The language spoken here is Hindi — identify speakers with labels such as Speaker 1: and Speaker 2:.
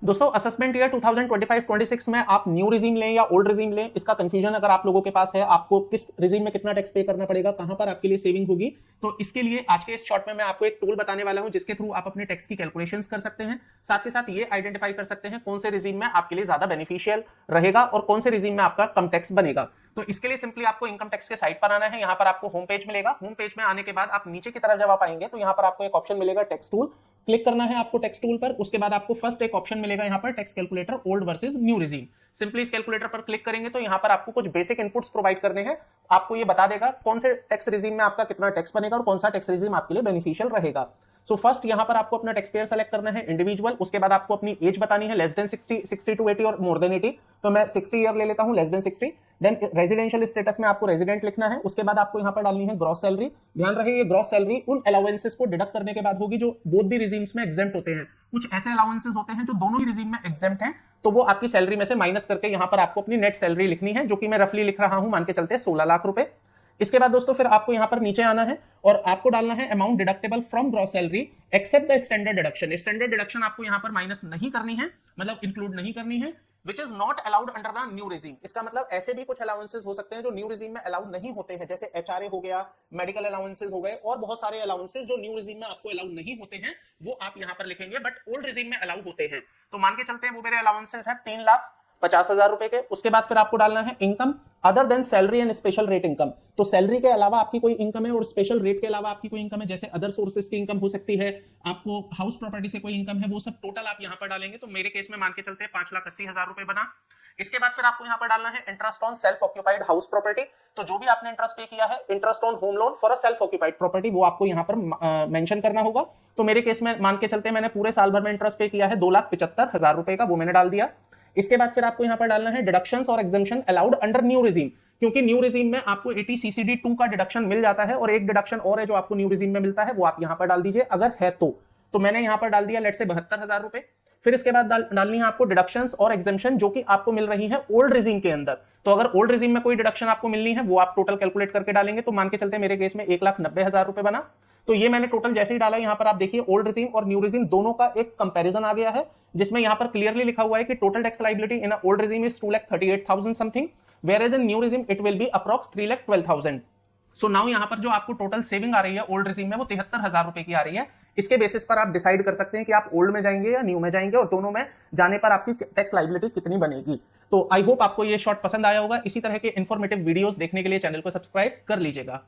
Speaker 1: दोस्तों असेसमेंट ईयर 2025-26 में आप न्यू रिजीम लें या ओल्ड रिजीम लें, इसका कंफ्यूजन अगर आप लोगों के पास है, आपको किस रिजीम में कितना टैक्स पे करना पड़ेगा, कहां पर आपके लिए सेविंग होगी, तो इसके लिए आज के इस शॉर्ट में मैं आपको एक टूल बताने वाला हूं जिसके थ्रू आप अपने टैक्स की कैलकुलेशंस कर सकते हैं। साथ के साथ ये आइडेंटिफाई कर सकते हैं कौन से रिजीम में आपके लिए ज्यादा बेनिफिशियल रहेगा और कौन से रिजीम में आपका कम टैक्स बनेगा। तो इसके लिए सिंपली आपको इनकम टैक्स के साइट पर आना है। यहाँ पर आपको होम पेज मिलेगा। होम पेज में आने के बाद आप नीचे की तरफ जब आप आएंगे तो यहाँ पर आपको एक ऑप्शन मिलेगा टैक्स टूल। क्लिक करना है आपको टैक्स टूल पर। उसके बाद आपको फर्स्ट एक ऑप्शन मिलेगा यहाँ पर tax calculator old versus new regime. Simply इस कैलकुलेटर पर क्लिक करेंगे तो यहाँ पर आपको कुछ बेसिक इनपुट्स प्रोवाइड करने हैं। आपको ये बता देगा कौन से टैक्स रिजीम में आपका कितना टैक्स बनेगा और कौन सा टैक्स रिजीम आपके लिए बेनिफिशियल रहेगा। सो फर्स्ट यहाँ पर आपको अपना टैक्स पेयर सेलेक्ट करना है इंडिविजुअल। उसके बाद आपको अपनी एज बतानी है, लेस देन 60, 60 टू 80 और मोर देन 80। तो मैं 60 ईयर ले लेता हूं, less than 60। Then residential status में आपको रेजिडेंट लिखना है। उसके बाद आपको यहाँ पर डालनी है ग्रॉस सैलरी। ध्यान रहे ये ग्रॉस सैलरी उन अलाउंसेस को डिडक्ट करने के बाद होगी जो बोथ दी रिजीम्स में एग्जेम्प्ट होते हैं। कुछ ऐसे अलाउंसेस होते हैं जो दोनों ही रिजीम में एग्जेम्प्ट हैं, तो वो आपकी सैलरी में से माइनस करके यहाँ पर आपको अपनी नेट सैलरी लिखनी है, जो कि मैं रफली लिख रहा हूं, मान के चलते 16 लाख रुपए। इसके बाद दोस्तों फिर आपको यहां पर नीचे आना है और आपको डालना है amount deductible from gross salary except the standard deduction. Standard deduction आपको यहां पर माइनस नहीं करनी है, मतलब इंक्लूड नहीं करनी है, which is not allowed under the new regime. इसका मतलब ऐसे भी कुछ अलाउंसेस हो सकते हैं जो न्यू रिजीम में अलाउड नहीं होते हैं, जैसे एचआरए हो गया, मेडिकल अलाउंसेस हो गए और बहुत सारे अलाउंसेस जो न्यू रिजीम में आपको अलाउड नहीं होते हैं, वो आप यहां पर लिखेंगे बट ओल्ड रिजीम में अलाउ होते हैं। तो मान के चलते हैं वो मेरे अलाउंसेस है 3,50,000 रुपए के। उसके बाद फिर आपको डालना है income other than salary and special rate income. तो सैलरी के अलावा आपकी कोई इनकम है और स्पेशल रेट के अलावा आपकी कोई इनकम है, जैसे अदर सोर्सेज की इनकम हो सकती है, आपको हाउस प्रॉपर्टी से कोई इनकम है, वो सब टोटल आप यहां पर डालेंगे। तो मेरे केस में मान के चलते हैं 5,80,000 रुपए बना। इसके बाद फिर आपको यहां पर डालना है interest on self occupied house property. तो जो भी आपने इंटरेस्ट पे किया है, interest on home loan for a self occupied property, वो आपको यहां पर मेंशन करना होगा। तो मेरे केस में मान के चलते मैंने पूरे साल भर में इंटरेस्ट पे किया है 2,75,000 रुपए का, वो मैंने डाल दिया। इसके बाद फिर आपको यहां पर डालना है डिडक्शंस और exemption allowed under new regime, क्योंकि न्यू रिजीम में आपको 80 सीसीडी 2 का डिडक्शन मिल जाता है और एक डिडक्शन और है जो आपको न्यू रिजीम में मिलता है, वो आप यहां पर डाल दीजिए अगर है तो मैंने यहां पर डाल दिया लेट से 72,000 रुपए। फिर इसके बाद डालनी है आपको डिडक्शंस और एग्जेम्पशन जो कि आपको मिल रही है ओल्ड रिजीम के अंदर। तो अगर ओल्ड रिजीम में कोई डिडक्शन आपको मिलनी है वो आप टोटल कैलकुलेट करके डालेंगे। तो मान के चलते मेरे केस में 1,90,000 रुपए बना। तो ये मैंने टोटल जैसे ही डाला, यहां पर आप देखिए ओल्ड रिजीम और न्यू रिजीम दोनों का एक कंपैरिजन आ गया है, जिसमें यहां पर क्लियरली लिखा हुआ है कि total tax liability in old regime is 2,38,000 something, whereas in new regime it will be approx 3,12,000। So now यहां पर जो आपको टोटल सेविंग आ रही है ओल्ड रिजीम में वो 73,000 रुपए की आ रही है। इसके बेसिस पर आप डिसाइड कर सकते हैं कि आप ओल्ड में जाएंगे या न्यू में जाएंगे और दोनों में जाने पर आपकी टैक्स लायबिलिटी कितनी बनेगी। तो आई होप आपको ये शॉर्ट पसंद आया होगा। इसी तरह के इंफॉर्मेटिव वीडियोस देखने के लिए चैनल को सब्सक्राइब कर लीजिएगा।